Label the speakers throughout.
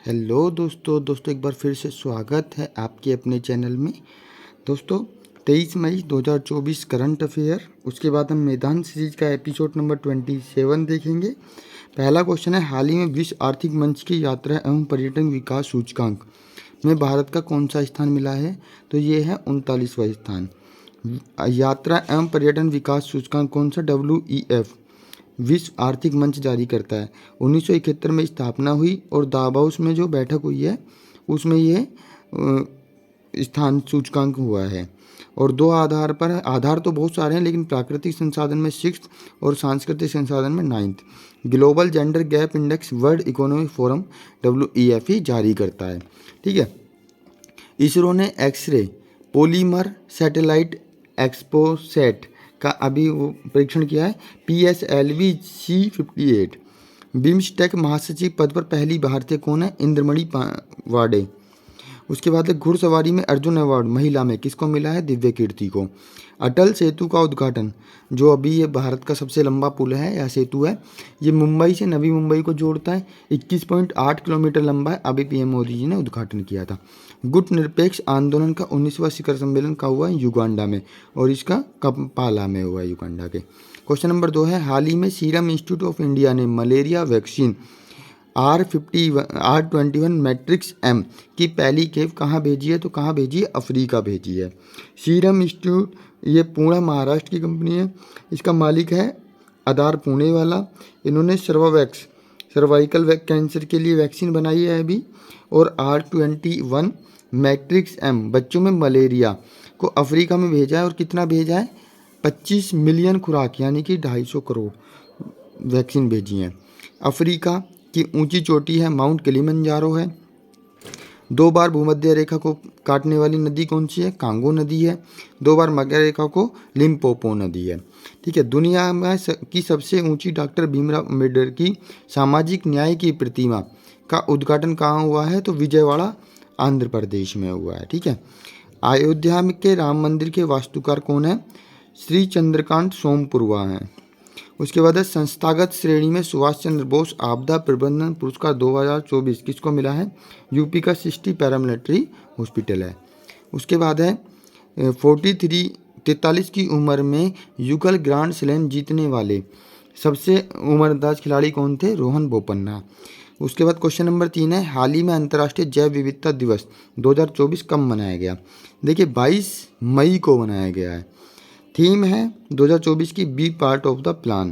Speaker 1: Hello दोस्तों एक बार फिर से स्वागत है आपके अपने चैनल में। दोस्तों 23 मई 2024 करंट अफेयर, उसके बाद हम मैदान सीरीज का एपिसोड नंबर 27 देखेंगे। पहला क्वेश्चन है, हाल ही में विश्व आर्थिक मंच की यात्रा एवं पर्यटन विकास सूचकांक में भारत का कौन सा स्थान मिला है? तो ये है 39वां स्थान। यात्रा एवं पर्यटन विकास सूचकांक कौन सा? WEF विश्व आर्थिक मंच जारी करता है। 1971 में स्थापना हुई और दावोस में जो बैठक हुई है उसमें ये स्थान सूचकांक हुआ है। और दो आधार पर है, आधार तो बहुत सारे हैं लेकिन प्राकृतिक संसाधन में 6th और सांस्कृतिक संसाधन में 9th। Global gender gap index world economic forum WEF ही जारी करता है। ठीक है। इसरो ने एक्सरे पॉलीमर सैटेलाइट एक्सपोसेट का अभी वो परीक्षण किया है, PSLV C58। बिम्स्टेक महासचिव पद पर पहली भारतीय कौन है? इंद्रमणि वाडे। उसके बाद घुड़सवारी में अर्जुन अवार्ड महिला में किसको मिला है? दिव्य कीर्ति को। अटल सेतु का उद्घाटन, जो अभी ये भारत का सबसे लंबा पुल है या सेतु है, ये मुंबई से नवी मुंबई को जोड़ता है, 21.8 किलोमीटर लंबा है। अभी PM मोदी जी ने उद्घाटन किया था। गुट निरपेक्ष आंदोलन का 19वां शिखर सम्मेलन का हुआ है युगांडा में, और इसका कंपाला में हुआ है युगांडा के। क्वेश्चन नंबर 2 है, हाल ही में सीरम इंस्टीट्यूट ऑफ इंडिया ने malaria vaccine R21 matrix M की पहली खेप कहाँ भेजी है? तो कहाँ भेजी है? अफ्रीका भेजी है। सीरम इंस्टीट्यूट ये पुणे महाराष्ट्र की कंपनी है, इसका मालिक है आधार पुणे वाला। इन्होंने सर्वावैक्स सर्वाइकल कैंसर के लिए वैक्सीन बनाई है अभी, और R21 मैट्रिक्स M बच्चों में मलेरिया को अफ्रीका में भेजा है। और कितना भेजा है? 25 मिलियन खुराक यानी कि 250 करोड़ वैक्सीन भेजी हैं। अफ्रीका की ऊंची चोटी है माउंट किलिमंजारो है। 2 बार भूमध्य रेखा को काटने वाली नदी कौन सी है? कांगो नदी है। 2 बार मध्य रेखा को लिम्पोपो नदी है। ठीक है। दुनिया में की सबसे ऊंची डॉक्टर भीमराव अम्बेडकर की सामाजिक न्याय की प्रतिमा का उद्घाटन कहाँ हुआ है? तो विजयवाड़ा आंध्र प्रदेश में हुआ है। ठीक है। अयोध्या के राम मंदिर के वास्तुकार कौन है? श्री चंद्रकांत सोमपुरवा हैं। उसके बाद है, संस्थागत श्रेणी में सुभाष चंद्र बोस आपदा प्रबंधन पुरस्कार 2024 किसको मिला है? यूपी का सिस्टी पैरामिलिट्री हॉस्पिटल है। उसके बाद है 43 की उम्र में युगल ग्रैंड स्लैम जीतने वाले सबसे उम्रदराज खिलाड़ी कौन थे? रोहन बोपन्ना। उसके बाद क्वेश्चन नंबर 3 है, हाल ही में अंतर्राष्ट्रीय जैव विविधता दिवस 2024 कब मनाया गया? देखिए 22 मई को मनाया गया है। थीम है 2024 की be part of the plan.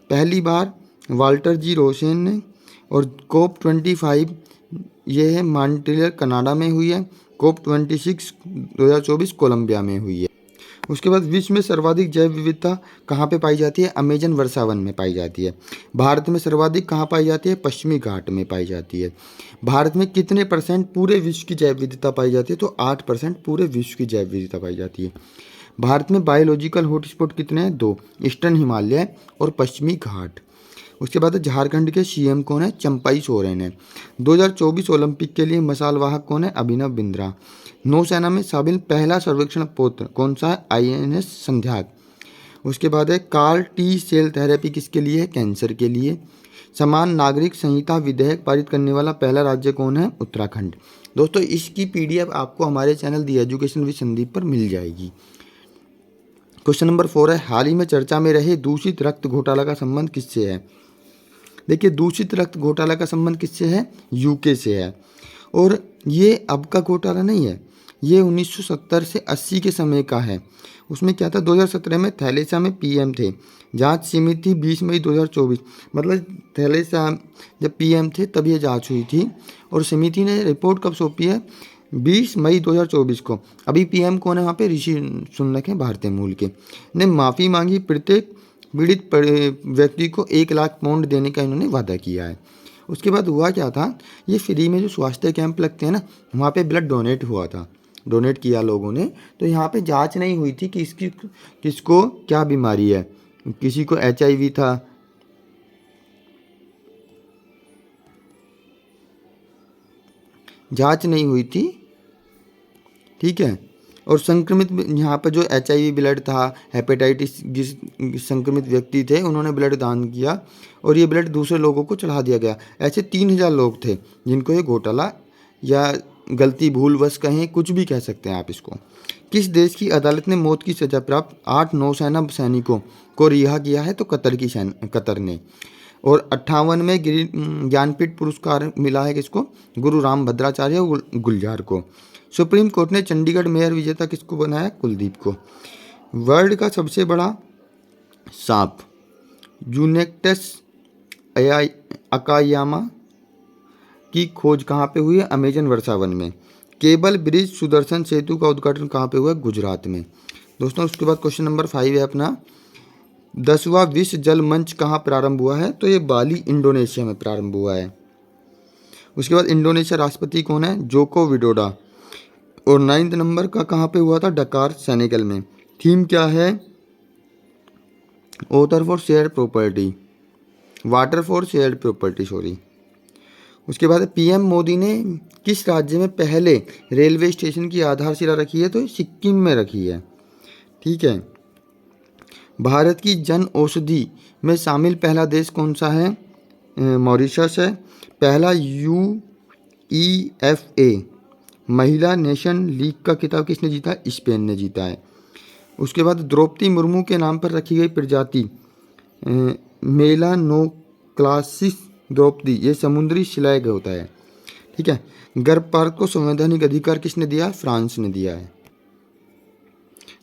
Speaker 1: पहली बार वाल्टर जी रोसेन ने। और COP25 ये है मॉन्ट्रियल कनाडा में हुई है। COP26 2024 कोलंबिया में हुई है। उसके बाद विश्व में सर्वाधिक जैव विविधता कहाँ पे पाई जाती है? अमेजन वर्षावन में पाई जाती है। भारत में सर्वाधिक कहाँ पाई जाती है? पश्चिमी घाट में पाई जाती है। भारत में कितने % पूरे विश्व की जैव विविधता पाई जाती है? तो 8% पूरे विश्व की जैव विविधता पाई जाती है। भारत में बायोलॉजिकल हॉटस्पॉट कितने हैं? 2, ईस्टर्न हिमालय और पश्चिमी घाट। उसके बाद झारखंड के CM कौन है? चंपाई सोरेन है। 2024 ओलंपिक के लिए मशाल वाहक कौन है? अभिनव बिंद्रा। नौसेना में शामिल पहला सर्वेक्षण पोत कौन सा है? INS संध्याक। उसके बाद है, CAR T सेल थेरेपी किसके लिए है? कैंसर के लिए। समान नागरिक संहिता विधेयक पारित करने वाला पहला राज्य कौन है? उत्तराखंड। दोस्तों इसकी PDF आपको हमारे channel the education with Sandeep पर मिल जाएगी। क्वेश्चन नंबर 4 है, हाल ही में चर्चा में रहे दूषित रक्त घोटाला का संबंध किससे है? देखिए दूषित रक्त घोटाला का संबंध किससे है? UK से है। और ये अब का घोटाला नहीं है, ये 1970 से 80 के समय का है। उसमें क्या था? 2017 में थैलेसा में PM थे। जांच सीमित थी 20 मई 2024, मतलब थैलेसा जब PM थे तब ये जांच हुई थी। और समिति ने रिपोर्ट कब सौंपी है? 20 मई 2024 को। अभी PM कौन है वहाँ पे? ऋषि सुनक है भारतीय मूल के। ने माफ़ी मांगी, प्रत्येक पीड़ित व्यक्ति को 1 लाख पाउंड देने का इन्होंने वादा किया है। उसके बाद हुआ क्या था? ये फ्री में जो स्वास्थ्य कैंप लगते हैं ना, वहाँ पे ब्लड डोनेट हुआ था, डोनेट किया लोगों ने। तो यहाँ पे जांच नहीं हुई थी कि किसको क्या बीमारी है। किसी को HIV था, जांच नहीं हुई थी। ठीक है। और संक्रमित यहाँ पर जो HIV ब्लड था, हेपेटाइटिस संक्रमित व्यक्ति थे, उन्होंने ब्लड दान किया और ये ब्लड दूसरे लोगों को चढ़ा दिया गया। ऐसे 3000 लोग थे जिनको ये घोटाला या गलती भूलवश कहें, कुछ भी कह सकते हैं आप इसको। किस देश की अदालत ने मौत की सजा प्राप्त 8 नौसेना सैनिकों को रिहा किया है? तो कतर ने। और 58वें ज्ञानपीठ पुरस्कार मिला है किसको? गुरु राम भद्राचार्य गुलजार को। सुप्रीम कोर्ट ने चंडीगढ़ मेयर विजेता किसको बनाया? कुलदीप को। वर्ल्ड का सबसे बड़ा सांप यूनेक्टस अकायामा की खोज कहाँ पे हुई है? अमेजन वर्षावन में। केबल ब्रिज सुदर्शन सेतु का उद्घाटन कहाँ पे हुआ? गुजरात में। दोस्तों उसके बाद क्वेश्चन नंबर 5 है अपना, 10वां विश्व जल मंच कहाँ प्रारंभ हुआ है? तो ये बाली इंडोनेशिया में प्रारंभ हुआ है। उसके बाद इंडोनेशिया राष्ट्रपति कौन है? Joko Widodo. और 9 नंबर का कहाँ पे हुआ था? डकार सेनेगल में। थीम क्या है? Author for share property, water for share property, sorry. उसके बाद पीएम मोदी ने किस राज्य में पहले रेलवे स्टेशन की आधारशिला रखी है? तो सिक्किम में रखी है। ठीक है। भारत की जन औषधि में शामिल पहला देश कौन सा है? मॉरिशस है। पहला UEFA महिला नेशन लीग का खिताब किसने जीता? स्पेन ने जीता है। उसके बाद द्रौपदी मुर्मू के नाम पर रखी गई प्रजाति मेलानोक्लासिस द्रौपदी, ये समुद्री स्लैग होता है। ठीक है। गर्भपात को संवैधानिक अधिकार किसने दिया? फ्रांस ने दिया है।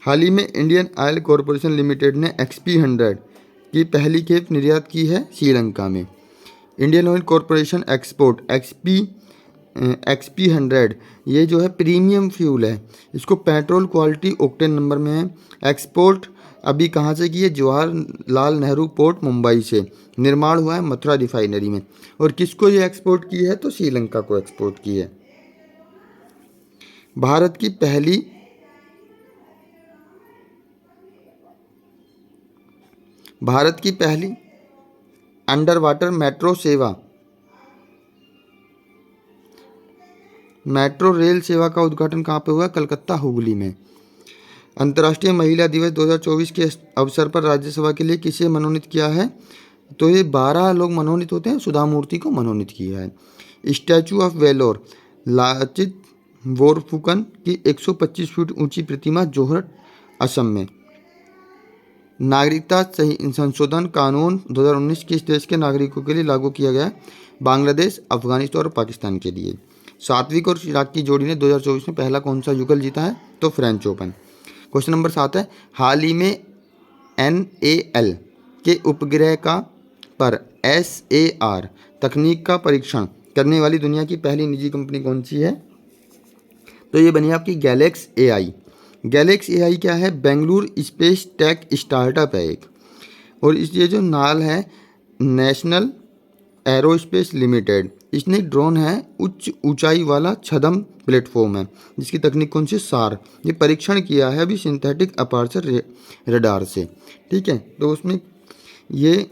Speaker 1: हाल ही में इंडियन ऑयल कॉरपोरेशन लिमिटेड ने XP100 की पहली खेप निर्यात की है श्रीलंका में। Indian oil corporation export XP100 ये जो है प्रीमियम फ्यूल है, इसको पेट्रोल क्वालिटी ऑक्टेन नंबर में है। एक्सपोर्ट अभी कहाँ से की है? जवाहरलाल नेहरू पोर्ट मुंबई से। निर्माण हुआ है मथुरा रिफाइनरी में। और किसको ये एक्सपोर्ट की है? तो श्रीलंका को एक्सपोर्ट की है। भारत की पहली अंडर वाटर मेट्रो रेल सेवा का उद्घाटन कहाँ पे हुआ? कलकत्ता हुगली में। अंतर्राष्ट्रीय महिला दिवस 2024 के अवसर पर राज्यसभा के लिए किसे मनोनीत किया है? तो ये 12 लोग मनोनीत होते हैं, सुधा मूर्ति को मनोनीत किया है। स्टैचू ऑफ वेलोर लाचित बोरफुकन की 125 फीट ऊंची प्रतिमा जोरहट असम में। नागरिकता संशोधन कानून 2019 किस देश के नागरिकों के लिए लागू किया गया? बांग्लादेश, अफगानिस्तान और पाकिस्तान के लिए। सात्विक और चिराग की जोड़ी ने 2024 में पहला कौन सा युगल जीता है? तो फ्रेंच ओपन। क्वेश्चन नंबर 7 है, हाल ही में NAL के उपग्रह पर SAR तकनीक का परीक्षण करने वाली दुनिया की पहली निजी कंपनी कौन सी है? तो ये बनी आपकी गैलेक्स AI। गैलेक्स AI क्या है? बेंगलुरु स्पेस टेक स्टार्टअप है एक। और ये जो नाल है नेशनल एरोस्पेस लिमिटेड, इसने ड्रोन है उच्च ऊंचाई वाला छद्म प्लेटफॉर्म है जिसकी तकनीक कौन सी? SAR। ये परीक्षण किया है अभी सिंथेटिक अपर्चर रडार से। ठीक है। तो उसमें ये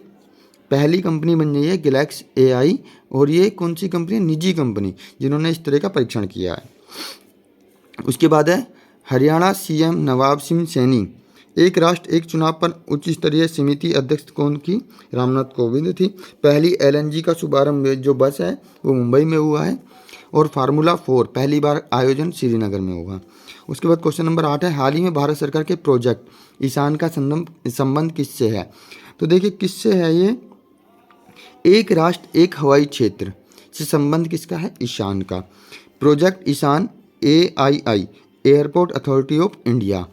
Speaker 1: पहली कंपनी बन गई है गैलेक्स AI। और ये कौन सी कंपनी है? निजी कंपनी जिन्होंने इस तरह का परीक्षण किया है। उसके बाद है हरियाणा CM नवाब सिंह सैनी। एक राष्ट्र एक चुनाव पर उच्च स्तरीय समिति अध्यक्ष कौन की? रामनाथ कोविंद थी। पहली LNG का शुभारंभ जो बस है वो मुंबई में हुआ है। और फार्मूला 4 पहली बार आयोजन श्रीनगर में होगा। उसके बाद क्वेश्चन नंबर 8 है, हाल ही में भारत सरकार के प्रोजेक्ट ईशान का संबंध किससे है? तो देखिए किससे है ये? एक राष्ट्र एक हवाई क्षेत्र से संबंध किसका है? ईशान का। Project Ishaan AII airport authority of India.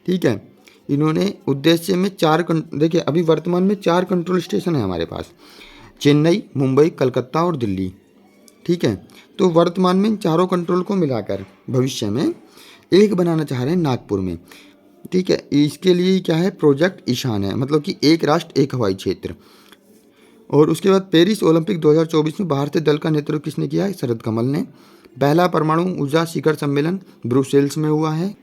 Speaker 1: ठीक है। इन्होंने उद्देश्य में देखिए अभी वर्तमान में 4 कंट्रोल स्टेशन है हमारे पास, चेन्नई, मुंबई, कलकत्ता और दिल्ली। ठीक है। तो वर्तमान में इन चारों कंट्रोल को मिलाकर भविष्य में एक बनाना चाह रहे हैं नागपुर में। ठीक है। इसके लिए क्या है? प्रोजेक्ट ईशान है, मतलब कि एक राष्ट्र एक हवाई क्षेत्र। और उसके बाद पेरिस ओलंपिक 2024 में भारतीय दल का नेतृत्व किसने किया है? शरद कमल ने। पहला परमाणु ऊर्जा शिखर सम्मेलन ब्रुसेल्स में हुआ है।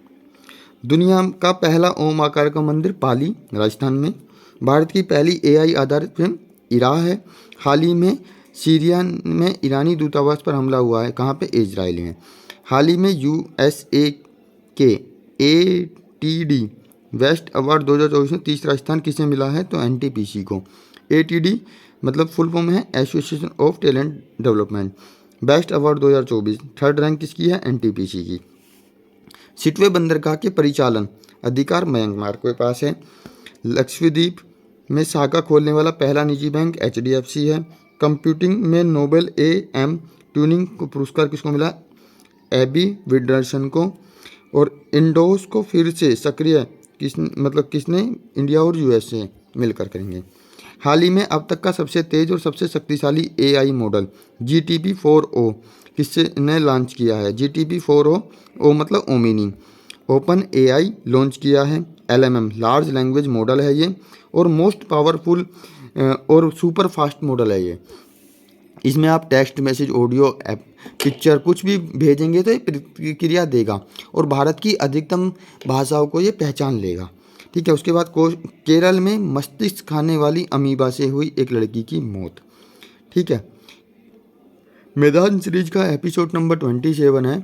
Speaker 1: दुनिया का पहला ओम आकार का मंदिर पाली, राजस्थान में। भारत की पहली AI आधारित फिल्म इरा है। हाल ही में सीरिया में ईरानी दूतावास पर हमला हुआ है। कहाँ पे? इजराइल में। हाल ही में USA के ATD वेस्ट अवार्ड 2024 में तीसरा स्थान किसे मिला है? तो NTPC को। ATD मतलब फुल फॉर्म है association of talent development. Best award 2024 third rank किसकी है? NTPC की। सिटवे बंदरगाह के परिचालन अधिकार म्यांमार के पास है। लक्षद्वीप में शाखा खोलने वाला पहला निजी बैंक HDFC है। कंप्यूटिंग में नोबेल AM ट्यूनिंग को पुरस्कार किसको मिला? एबी विडरसन को। और इंडोस को फिर से सक्रिय किसने? इंडिया और USA मिलकर करेंगे। हाल ही में अब तक का सबसे तेज और सबसे शक्तिशाली AI मॉडल GPT-4o किसने लॉन्च किया है? GPT-4o मतलब ओमिनी। ओपन AI लॉन्च किया है। LMM लार्ज लैंग्वेज मॉडल है ये, और मोस्ट पावरफुल और सुपर फास्ट मॉडल है ये। इसमें आप टेक्स्ट मैसेज, ऑडियो, पिक्चर कुछ भी भेजेंगे तो ये प्रतिक्रिया देगा, और भारत की अधिकतम भाषाओं को ये पहचान लेगा। ठीक है। उसके बाद केरल में मस्तिष्क खाने वाली अमीबा से हुई एक लड़की की मौत। ठीक है। मैदान सीरीज का एपिसोड नंबर 27 है।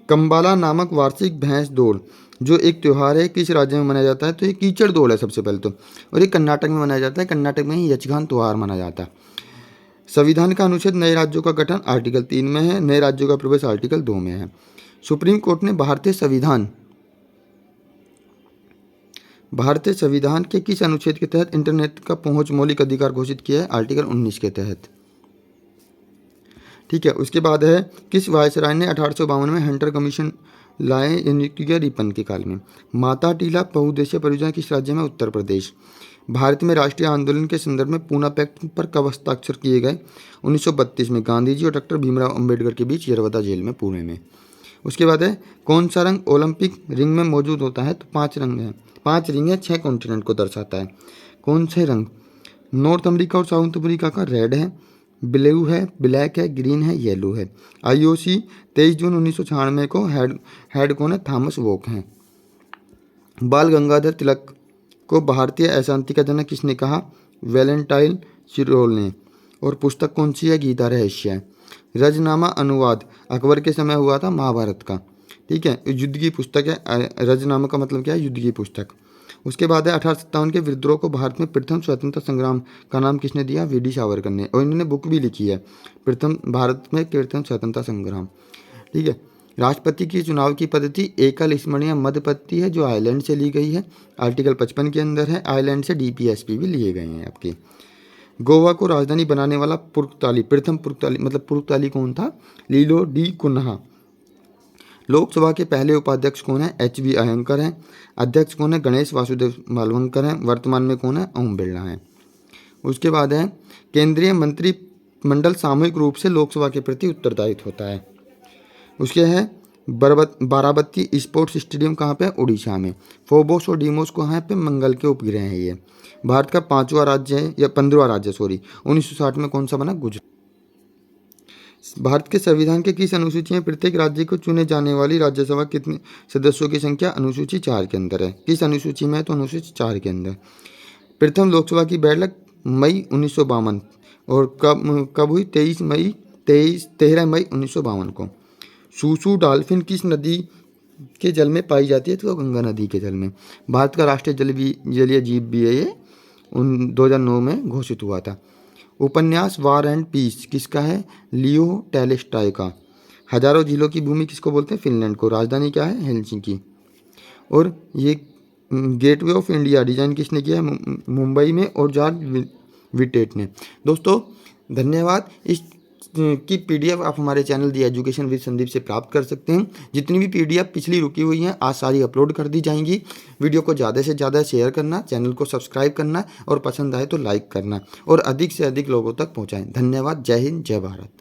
Speaker 1: कंबाला नामक वार्षिक भैंस दौड़ जो एक त्यौहार है, किस राज्य में मनाया जाता है? तो ये कीचड़ दौड़ है सबसे पहले तो, और ये कर्नाटक में मनाया जाता है। कर्नाटक में ही यक्षगान त्यौहार मनाया जाता है। संविधान का अनुच्छेद नए राज्यों का गठन आर्टिकल 3 में है। नए राज्यों का प्रवेश आर्टिकल 2 में है। सुप्रीम कोर्ट ने भारतीय संविधान के किस अनुच्छेद के तहत इंटरनेट का पहुंच मौलिक अधिकार घोषित किया है? आर्टिकल 19 के तहत। ठीक है। उसके बाद है किस वायसराय ने 1852 में हंटर कमीशन लाए नियुक्त किया? रिपन के काल में। माता टीला बहुउद्देशीय परियोजना किस राज्य में? उत्तर प्रदेश। भारत में राष्ट्रीय आंदोलन के संदर्भ में पूना पैक्ट पर कब हस्ताक्षर किए गए? 1932 में गांधी जी और डॉक्टर भीमराव अंबेडकर के बीच यरवदा जेल में, पुणे में। उसके बाद है कौन सा रंग ओलंपिक रिंग में मौजूद होता है? तो 5 रंग हैं। 5 रिंग है, 6 कॉन्टिनेंट को दर्शाता है। कौन से रंग? नॉर्थ अमेरिका और साउथ अमेरिका का रेड है, ब्लू है, ब्लैक है, ग्रीन है, येलो है। IOC 23 जून 1996 को हेड कौन है? थॉमस वॉक हैं। बाल गंगाधर तिलक को भारतीय अशांति का जनक किसने कहा? वैलेंटाइन शिरोल ने। और पुस्तक कौन सी है? गीता रहस्य। रजनामा अनुवाद अकबर के समय हुआ था महाभारत का। ठीक है। युद्ध की पुस्तक है। रजनामा का मतलब क्या है? युद्ध की पुस्तक। उसके बाद है 1857 के विद्रोह को भारत में प्रथम स्वतंत्रता संग्राम का नाम किसने दिया? VD सावरकर ने। और इन्होंने बुक भी लिखी है, भारत में प्रथम स्वतंत्रता संग्राम। ठीक है। राष्ट्रपति की चुनाव की पद्धति एकल स्मरणीय मध्य पद्धति है जो आयरलैंड से ली गई है। आर्टिकल 55 के अंदर है। आयरलैंड से DPSP भी लिए गए हैं आपके। गोवा को राजधानी बनाने वाला प्रथम पुर्तगाली कौन था? लीलो डी कुन्हा। लोकसभा के पहले उपाध्यक्ष कौन है? HB अयंकर हैं। अध्यक्ष कौन है? गणेश वासुदेव मालवंकर हैं। वर्तमान में कौन है? ओम बिरला हैं। उसके बाद है केंद्रीय मंत्रिमंडल सामूहिक रूप से लोकसभा के प्रति उत्तरदायित्व होता है। उसके है बाराबती स्पोर्ट्स स्टेडियम कहाँ पे? उड़ीसा में। फोबोस और डीमोस कहाँ पे? मंगल के उपग्रह हैं ये। भारत का 5वां राज्य है या 15वां राज्य 1960 में कौन सा बना? गुजरात। भारत के संविधान के किस अनुसूची में प्रत्येक राज्य को चुने जाने वाली राज्यसभा कितने सदस्यों की संख्या? अनुसूची 4 के अंदर है। किस अनुसूची में है? तो अनुसूची 4 के अंदर। प्रथम लोकसभा की बैठक मई 1952 और कब हुई? 13 मई 1952 को। सूसू डॉल्फिन किस नदी के जल में पाई जाती है? तो गंगा नदी के जल में। भारत का राष्ट्रीय जलीय जीव भी है ये, 2009 में घोषित हुआ था। उपन्यास वार एंड पीस किसका है? लियो टॉल्स्टॉय का। हजारों झीलों की भूमि किसको बोलते हैं? फिनलैंड को। राजधानी क्या है? हेलसिंकी। और ये गेटवे ऑफ इंडिया डिजाइन किसने किया है? मुंबई में, और जॉर्ज विटेट ने। दोस्तों धन्यवाद। इस की PDF आप हमारे channel the education with Sandeep से प्राप्त कर सकते हैं। जितनी भी PDF पिछली रुकी हुई हैं आज सारी अपलोड कर दी जाएंगी। वीडियो को ज़्यादा से ज़्यादा शेयर करना, चैनल को सब्सक्राइब करना, और पसंद आए तो लाइक करना, और अधिक से अधिक लोगों तक पहुंचाएं। धन्यवाद। जय हिंद, जय भारत।